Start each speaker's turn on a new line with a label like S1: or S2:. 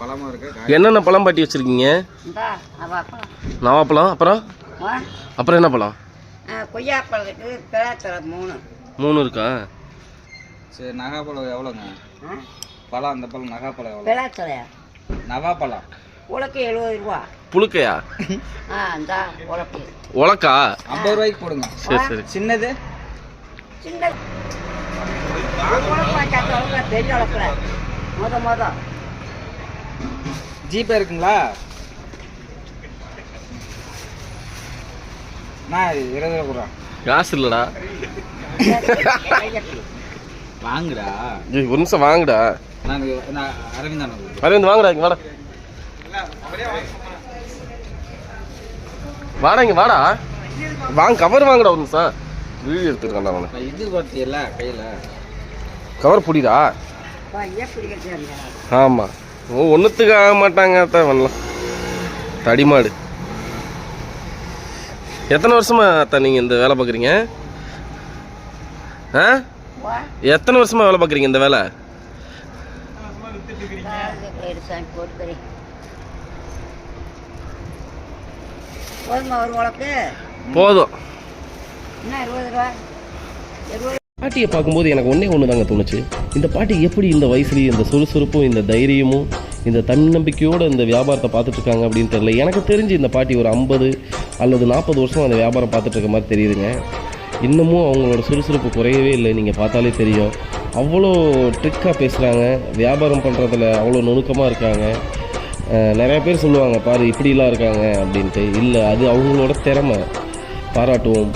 S1: பழமும் இருக்கு.
S2: என்னென்ன பழம் பாட்டி வச்சுருக்கீங்க? நவாப்பழம். அப்புறம் அப்புறம் என்ன பழம்?
S3: கொய்யாப்பழம் இருக்குது. பிளாப்பழம்
S2: 3 இருக்கா?
S1: சரி, நகாப்பழம் எவ்வளோங்க பழம்? அந்த பழம் நகாப்பழம் எவ்வளோ?
S3: பிளாப்பழம்
S1: நவாப்பழம்
S3: உலக்கு 70 ரூபா.
S2: புழுக்கையா?
S3: இந்த உலக்கு
S2: உலக்கா
S1: 50 ரூபாய்க்கு போடுங்க.
S2: சரி சரி.
S1: சின்னது
S3: சின்னது பெரிய உலக்கில் மொத
S1: ஜிபே இருக்குங்களா? நான் 20 ரூபா கொடுறேன்.
S2: காசு இல்லைடா.
S1: வாங்குடா.
S2: ஒரு நிமிஷம் வாங்குடா.
S1: நான் அரவிந்த்
S2: அரவிந்த் வாங்குடா. இங்கே வாடா. வாடா இங்கே வாடா. வாங்க கவர் வாங்கடா. ஒரு நிமிஷம் வீடியோ எடுத்துருக்காண்டா. அவனை
S1: இது பார்த்தியல்ல கையில்
S2: கவர் பிடிடா. ஆமாம் ஒன்றுத்துக்கு ஆக மாட்டாங்க. அத்தான் வரலாம் தடிமாடு. எத்தனை வருஷமா அத்தா நீங்கள் இந்த வேலை பார்க்குறீங்க? எத்தனை வருஷமா வேலை பார்க்குறீங்க இந்த வேலை? போதும். பாட்டியை பார்க்கும்போது எனக்கு ஒன்று தாங்க தோணுச்சு. இந்த பாட்டி எப்படி இந்த வயசுலேயும் இந்த சுறுசுறுப்பும் இந்த தைரியமும் இந்த தன்னம்பிக்கையோடு இந்த வியாபாரத்தை பார்த்துட்ருக்காங்க அப்படின்னு தெரியல. எனக்கு தெரிஞ்சு இந்த பாட்டி ஒரு 50 அல்லது 40 வருஷம் அந்த வியாபாரம் பார்த்துட்ருக்க மாதிரி தெரியுதுங்க. இன்னமும் அவங்களோட சுறுசுறுப்பு குறையவே இல்லை. நீங்கள் பார்த்தாலே தெரியும். அவ்வளோ ட்ரிக்காக பேசுகிறாங்க. வியாபாரம் பண்ணுறதுல அவ்வளோ நுணுக்கமாக இருக்காங்க. நிறையா பேர் சொல்லுவாங்க பாரு இப்படிலாம் இருக்காங்க அப்படின்ட்டு. இல்லை, அது அவங்களோட திறமை, பாராட்டுவோம்.